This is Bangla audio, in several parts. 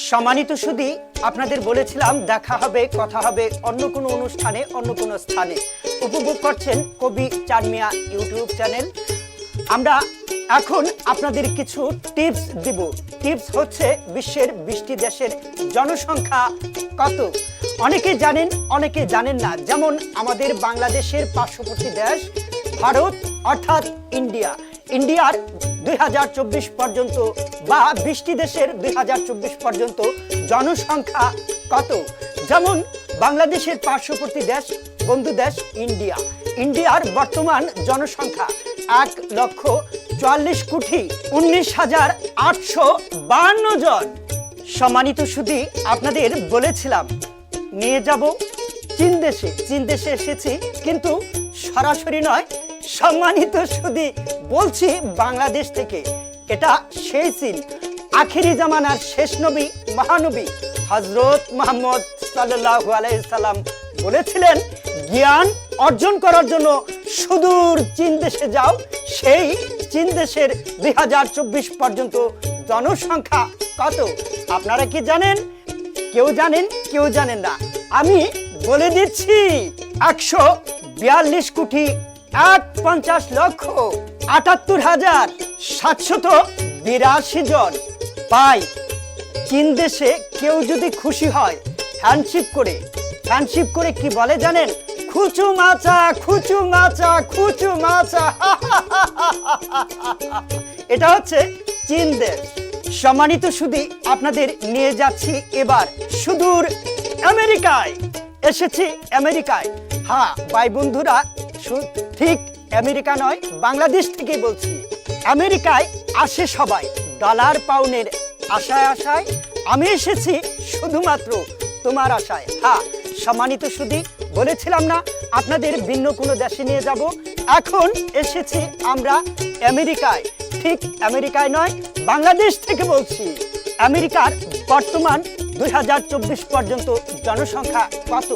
সম্মানিত সুধী, আপনাদের বলেছিলাম দেখা হবে, কথা হবে অন্য কোনো অনুষ্ঠানে, অন্য কোনো স্থানে। উপভোগ করছেন কবি চাঁদ মিয়া ইউটিউব চ্যানেল। আমরা এখন আপনাদের কিছু টিপস দিব। টিপস হচ্ছে বিশ্বের 20টি দেশের জনসংখ্যা কত। অনেকে জানেন, অনেকে জানেন না। যেমন আমাদের বাংলাদেশের পার্শ্ববর্তী দেশ ভারত অর্থাৎ ইন্ডিয়ার 2024 পর্যন্ত বা 20টি দেশের 2024 পর্যন্ত জনসংখ্যা কত। যেমন বাংলাদেশের পার্শ্ববর্তী দেশ, বন্ধু দেশ ইন্ডিয়ার বর্তমান জনসংখ্যা 1,44,19,852 জন। সম্মানিত সুধী, আপনাদের বলেছিলাম নিয়ে যাব চীন দেশে এসেছি, কিন্তু সরাসরি নয়। সম্মানিত সুধী, বলছি বাংলাদেশ থেকে। এটা সেই চীন। আখিরি জামানার শেষ নবী, মহানবী হযরত মুহাম্মদ সাল্লাল্লাহু আলাইহি সাল্লাম বলেছিলেন, জ্ঞান অর্জন করার জন্য সুদূর চীন দেশে যাও। সেই চীন দেশের 2024 পর্যন্ত জনসংখ্যা কত আপনারা কি জানেন? কেউ জানেন, কেউ জানেন না। আমি বলে দিচ্ছি, 142,78,782 জন। পাই চীন দেশে কেউ যদি খুশি হয় হ্যান্ডশিপ করে কি বলে জানেন? খুচু মাচা, খুচু মাচা, খুচু মাচা। এটা হচ্ছে চীন দেশ। সম্মানিত সুধী, আপনাদের নিয়ে যাচ্ছি এবার সুদূর আমেরিকায়। এসেছি আমেরিকায়। হ্যাঁ ভাই বন্ধুরা, ঠিক আমেরিকা নয়, বাংলাদেশ থেকে বলছি। আমেরিকায় আসে সবাই ডলার পাউন্ডের আশায়। আমি এসেছি শুধুমাত্র তোমার আশায়। হ্যাঁ সম্মানিত সুধী, বলেছিলাম না আপনাদের ভিন্ন কোনো দেশে নিয়ে যাব। এখন এসেছি আমরা আমেরিকায়। ঠিক আমেরিকায় নয়, বাংলাদেশ থেকে বলছি। আমেরিকার বর্তমান 2024 পর্যন্ত জনসংখ্যা কত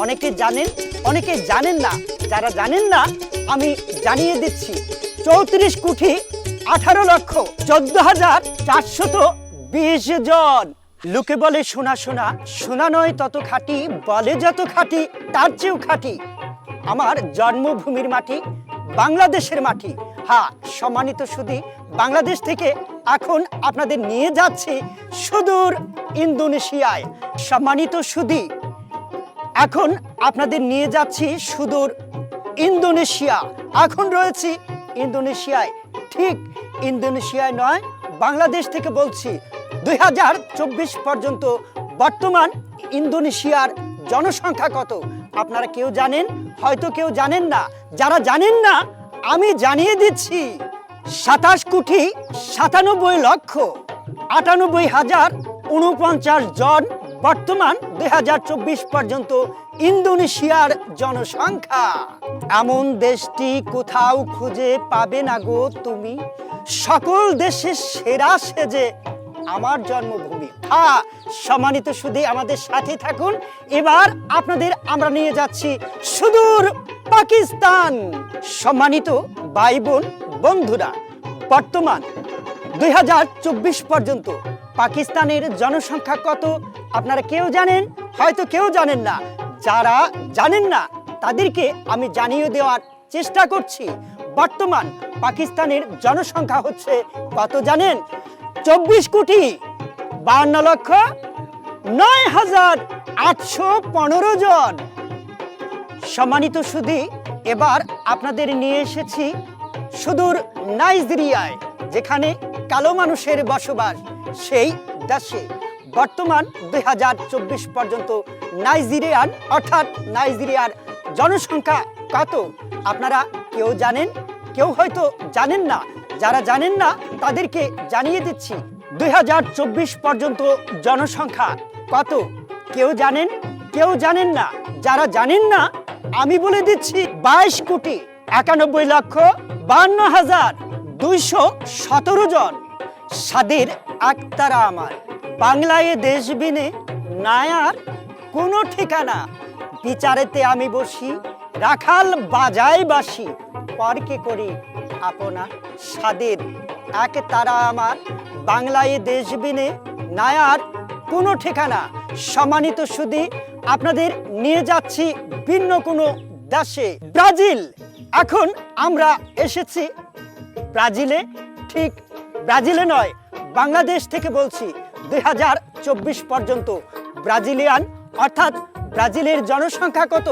অনেকে জানেন, অনেকে জানেন না। যারা জানেন না আমি জানিয়ে দিচ্ছি, 34,18,14,420 জন। লোকে বলে শোনা নয় তত খাঁটি, বলে যত খাঁটি তার চেয়েও খাঁটি আমার জন্মভূমির মাটি, বাংলাদেশের মাটি। হ্যাঁ সম্মানিত সুধী, বাংলাদেশ থেকে এখন আপনাদের নিয়ে যাচ্ছি সুদূর ইন্দোনেশিয়ায়। সম্মানিত সুধী, এখন আপনাদের নিয়ে যাচ্ছি সুদূর ইন্দোনেশিয়া। এখন রয়েছি ইন্দোনেশিয়ায়। ঠিক ইন্দোনেশিয়ায় নয়, বাংলাদেশ থেকে বলছি। 2024 পর্যন্ত বর্তমান ইন্দোনেশিয়ার জনসংখ্যা কত আপনারা কেউ জানেন, হয়তো কেউ জানেন না। যারা জানেন না আমি জানিয়ে দিচ্ছি, 27,97,98,049 জন বর্তমান 2024 পর্যন্ত ইন্দোনেশিয়ার জনসংখ্যা। এমন দেশটি কোথাও খুঁজে পাবে না গো তুমি, সকল দেশের সেরা সেজে আমার জন্মভূমি। হ্যাঁ সম্মানিত সুধী, আমাদের সাথে থাকুন। এবার আপনাদের আমরা নিয়ে যাচ্ছি সুদূর পাকিস্তান। সম্মানিত ভাই বোন বন্ধুরা, বর্তমান 2024 পর্যন্ত পাকিস্তানের জনসংখ্যা কত আপনারা কেউ জানেন, হয়তো কেউ জানেন না। যারা জানেন না তাদেরকে আমি জানিয়ে দেওয়ার চেষ্টা করছি। বর্তমান পাকিস্তানের জনসংখ্যা হচ্ছে কত জানেন? 24,52,9,815 জন। সম্মানিত সুধী, এবার আপনাদের নিয়ে এসেছি সুদূর নাইজেরিয়ায়, যেখানে কালো মানুষের বসবাস। সেই দেশে বর্তমান 2024 পর্যন্ত নাইজেরিয়ার জনসংখ্যা কত আপনারা কেউ জানেন, কেউ হয়তো জানেন না। যারা জানেন না তাদেরকে জানিয়ে দিচ্ছি, 2024 পর্যন্ত জনসংখ্যা কত কেউ জানেন, কেউ জানেন না। যারা জানেন না আমি বলে দিচ্ছি, 22,91,52,217 জন। সাদের একতারা আমার, বাংলায় দেশ বিনে নায়ার কোনো ঠিকানা। বিচারেতে আমি বসি, রাখাল বাজায় বাসি, পরকে করি আপনা। সাদের এক তারা আমার, বাংলায় দেশ বিনে নায়ার কোনো ঠিকানা। সম্মানিত সুধী, আপনাদের নিয়ে যাচ্ছি ভিন্ন কোনো দেশে, ব্রাজিল। এখন আমরা এসেছি ব্রাজিলে, ঠিক ব্রাজিলে নয়, বাংলাদেশ থেকে বলছি। 2024 পর্যন্ত ব্রাজিলিয়ান অর্থাৎ ব্রাজিলের জনসংখ্যা কত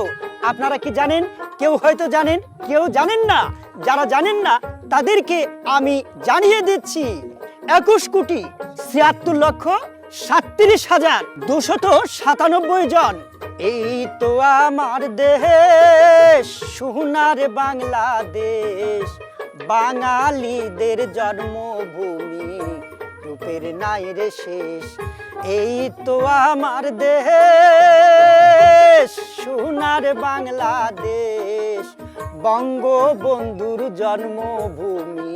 আপনারা কি জানেন? কেউ হয়তো জানেন, কেউ জানেন না। যারা জানেন না তাদেরকে আমি জানিয়ে দিচ্ছি, 21,37,297 জন। এই তো আমার দেশ, সোনার বাংলাদেশ, বাঙালিদের জন্মভূমি, রূপের নাই রে শেষ। এই তো আমার দেশ, সোনার বাংলাদেশ, বঙ্গবন্ধুর জন্মভূমি,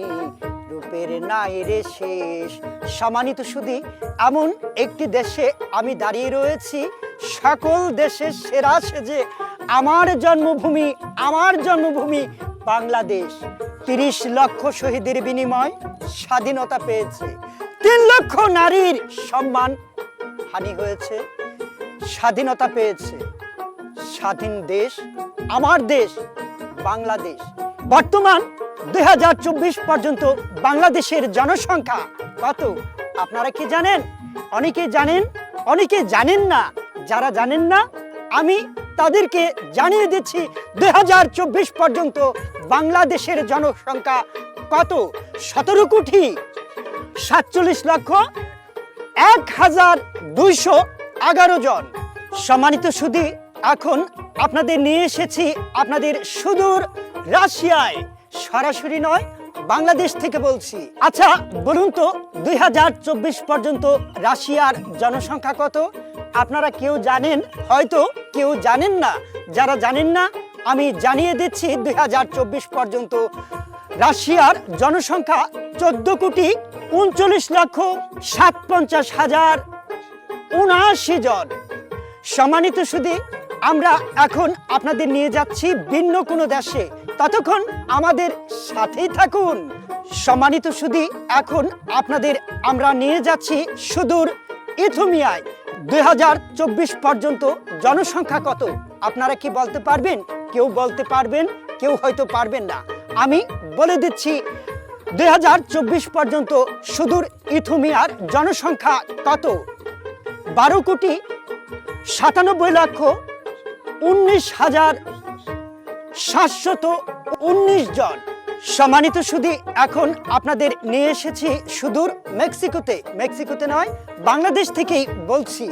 রূপের নাই রে শেষ। সম্মানিত সুধী, এমন একটি দেশে আমি দাঁড়িয়ে রয়েছি, সকল দেশের সেরা সেজে। আমার জন্মভূমি, আমার জন্মভূমি বাংলাদেশ। 30 লক্ষ শহীদের বিনিময় স্বাধীনতা পেয়েছে। 3 লক্ষ নারীর সম্মান হানি হয়েছে, স্বাধীনতা পেয়েছে। স্বাধীন দেশ আমার দেশ বাংলাদেশ। বর্তমান 2024 পর্যন্ত বাংলাদেশের জনসংখ্যা কত আপনারা কি জানেন? অনেকে জানেন, অনেকে জানেন না। যারা জানেন না আমি তাদেরকে জানিয়ে দিচ্ছি, 2024 পর্যন্ত বাংলাদেশের জনসংখ্যা কত? 17,47,1,211 জন। সম্মানিত সুধী, এখন আপনাদের নিয়ে এসেছি আপনাদের সুদূর রাশিয়ায়, সরাসরি নয়, বাংলাদেশ থেকে বলছি। আচ্ছা বলুন তো, 2024 পর্যন্ত রাশিয়ার জনসংখ্যা কত আপনারা কেউ জানেন? হয়তো কেউ জানেন না। যারা জানেন না আমি জানিয়ে দিচ্ছি, 2024 পর্যন্ত রাশিয়ার জনসংখ্যা 14,59,57,079 জন। সম্মানিত সুধী, আমরা এখন আপনাদের নিয়ে যাচ্ছি ভিন্ন কোনো দেশে, ততক্ষণ আমাদের সাথেই থাকুন। সম্মানিত সুধী, এখন আপনাদের আমরা নিয়ে যাচ্ছি সুদূর ইথিওপিয়ায়। 2024 পর্যন্ত জনসংখ্যা কত আপনারা কি বলতে পারবেন? কেউ বলতে পারবেন, কেউ হয়তো পারবেন না। আমি বলে দিচ্ছি, 2024 পর্যন্ত সুদূর ইথিওপিয়ার জনসংখ্যা কত? 12,97,719 জন। সম্মানিত সুধী, এখন আপনাদের নিয়ে এসেছি সুদূর মেক্সিকোতে। মেক্সিকোতে নয়, বাংলাদেশ থেকেই বলছি।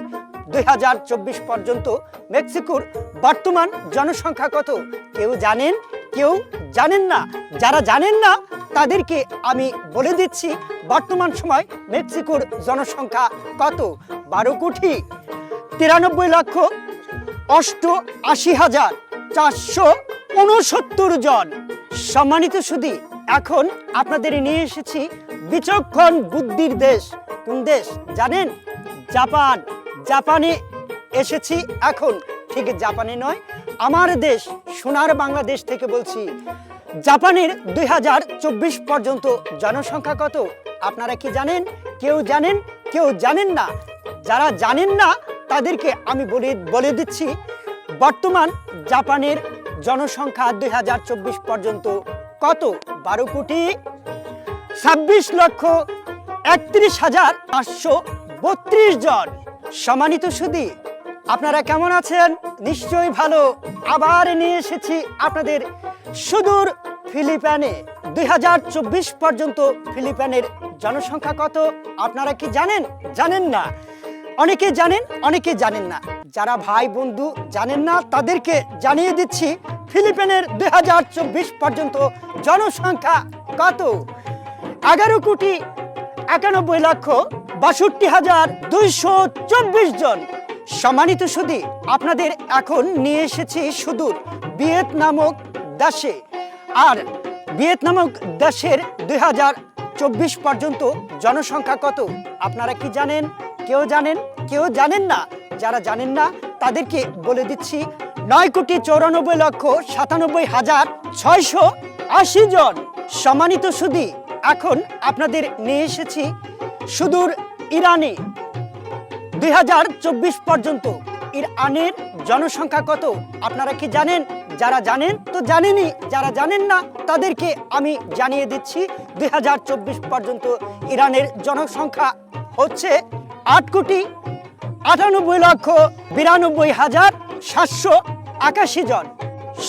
2024 পর্যন্ত মেক্সিকোর বর্তমান জনসংখ্যা কত কেউ জানেন, কেউ জানেন না। যারা জানেন না তাদেরকে আমি বলে দিচ্ছি, বর্তমান সময় মেক্সিকোর জনসংখ্যা কত? 12,83,469 জন। সম্মানিত সুধী, এখন আপনাদের নিয়ে এসেছি বিচক্ষণ বুদ্ধির দেশ। কোন দেশ জানেন? জাপান। জাপানে এসেছি এখন, ঠিক জাপানে নয়, আমার দেশ সোনার বাংলাদেশ থেকে বলছি। জাপানের 2024 পর্যন্ত জনসংখ্যা কত আপনারা কি জানেন? কেউ জানেন, কেউ জানেন না। যারা জানেন না তাদেরকে আমি বলে দিচ্ছি, বর্তমান জাপানের জনসংখ্যা 2024 পর্যন্ত কত? 12,26,31,532 জন। সম্মানিত সুধী, আপনারা কেমন আছেন? নিশ্চয়ই ভালো। আবার নিয়ে এসেছি আপনাদের সুদূর ফিলিপাইনে। 2024 পর্যন্ত ফিলিপাইনের জনসংখ্যা কত আপনারা কি জানেন? জানেন না। অনেকে জানেন, অনেকে জানেন না। যারা ভাই বন্ধু জানেন না তাদেরকে জানিয়ে দিচ্ছি, ফিলিপাইনের 2024 পর্যন্ত জনসংখ্যা কত? 11,91,62,224 জন। সম্মানিত সুধী, আপনাদের এখন নিয়ে এসেছি সুদূর ভিয়েত নামক দেশে। আর ভিয়েত নামক দেশের 2024 পর্যন্ত জনসংখ্যা কত আপনারা কি জানেন? কেউ জানেন, কেউ জানেন না। যারা জানেন না তাদেরকে বলে দিচ্ছি, 9,94,97,680 জন। সম্মানিত সুধী, এখন আপনাদের নিয়ে এসেছি সুদূর ইরানে। 2024 পর্যন্ত ইরানের জনসংখ্যা কত আপনারা কি জানেন? যারা জানেন তো জানেনই, যারা জানেন না তাদেরকে আমি জানিয়ে দিচ্ছি 2024 পর্যন্ত ইরানের জনসংখ্যা হচ্ছে 8,98,92,781 জন।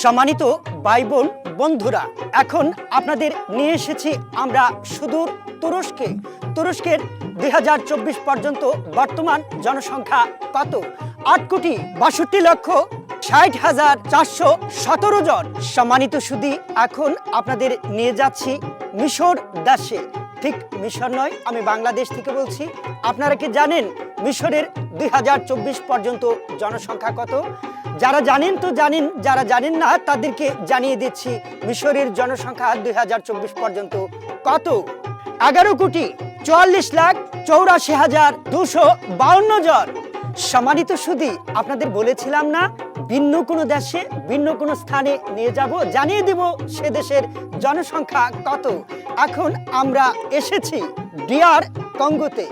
সম্মানিত ভাই বোন বন্ধুরা, এখন আপনাদের নিয়ে এসেছি আমরা সুদূর তুরস্কে। তুরস্কের 2024 পর্যন্ত বর্তমান জনসংখ্যা কত? 8,62,60,417 জন। সম্মানিত সুধী, এখন আপনাদের নিয়ে যাচ্ছি মিশর দেশে। ঠিক মিশর নয়, আমি বাংলাদেশ থেকে বলছি। আপনারা কি জানেন মিশরের 2024 পর্যন্ত জনসংখ্যা কত? যারা জানেন তো জানেন, যারা জানেন না তাদেরকে জানিয়ে দিচ্ছি মিশরের জনসংখ্যা 2024 পর্যন্ত কত? 11,44,84,252 জন। সম্মানিত সুধী, আপনাদের বলেছিলাম না ভিন্ন কোনো দেশে ভিন্ন কোনো স্থানে নিয়ে যাব, জানিয়ে দেব সে দেশের জনসংখ্যা কত। এখন আমরা এসেছি ডিআর কঙ্গোতে।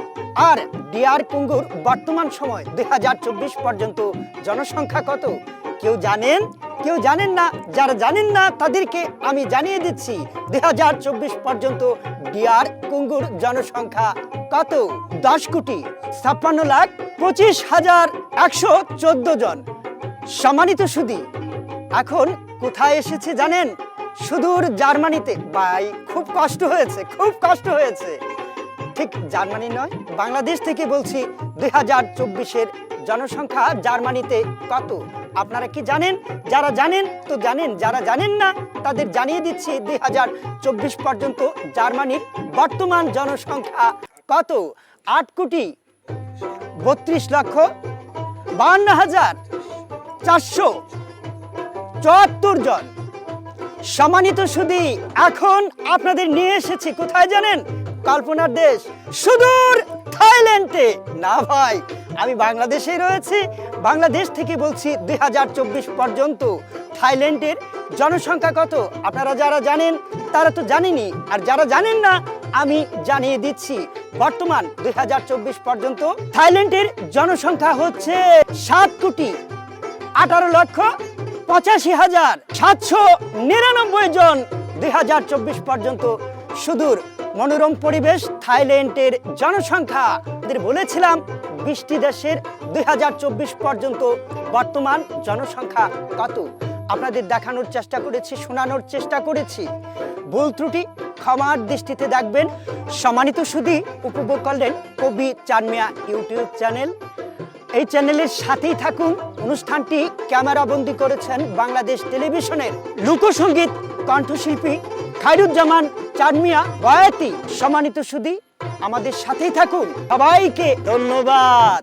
আর ডিআর কঙ্গোর বর্তমান সময় 2024 পর্যন্ত জনসংখ্যা কত? কেউ জানেন? কেউ জানেন না? যারা জানেন না তাদেরকে আমি জানিয়ে দিচ্ছি 2024 পর্যন্ত ডিআর কঙ্গোর জনসংখ্যা কত? 10,56,25,114 জন। সম্মানিত সুধী, এখন কোথায় এসেছে জানেন? সুদূর জার্মানিতে। ভাই খুব কষ্ট হয়েছে, খুব কষ্ট হয়েছে। ঠিক জার্মানি নয়, বাংলাদেশ থেকে বলছি 2024-এর জনসংখ্যা জার্মানিতে কত? আপনারা কি জানেন? যারা জানেন তো জানেন, যারা জানেন না তাদের জানিয়ে দিচ্ছি 2024 পর্যন্ত জার্মানির বর্তমান জনসংখ্যা কত? 8,32,52,474 জন। সম্মানিত সুধী, এখন আপনাদের নিয়ে এসেছি কোথায় জানেন? কল্পনার দেশ, সুদূর থাইল্যান্ডে। না ভাই, আমি বাংলাদেশেই রয়েছি। বাংলাদেশ থেকে বলছি 2024 পর্যন্ত থাইল্যান্ডের জনসংখ্যা কত? আপনারা যারা জানেন তারা তো জানেনই, আর যারা জানেন না আমি জানিয়ে দিচ্ছি বর্তমান 2024 পর্যন্ত থাইল্যান্ডের জনসংখ্যা হচ্ছে 7,85,799 জন। 2024 পর্যন্ত সুদূর মনোরম পরিবেশ থাইল্যান্ডের জনসংখ্যা। বলেছিলাম 20টি দেশের 2024 পর্যন্ত বর্তমান জনসংখ্যা কত আপনাদের দেখানোর চেষ্টা করেছি, শোনানোর চেষ্টা করেছি। ভুল ত্রুটি ক্ষমার দৃষ্টিতে দেখবেন। সম্মানিত সুধী, উপভোগ করলেন কবি চানমিয়া ইউটিউব চ্যানেল। এই চ্যানেলের সাথেই থাকুন। অনুষ্ঠানটি ক্যামেরাবন্দি করেছেন বাংলাদেশ টেলিভিশনের লোকসঙ্গীত কণ্ঠশিল্পী খায়রুজ্জামান চানমিয়া বয়াতি। সম্মানিত সুধী, আমাদের সাথেই থাকুন। সবাইকে ধন্যবাদ।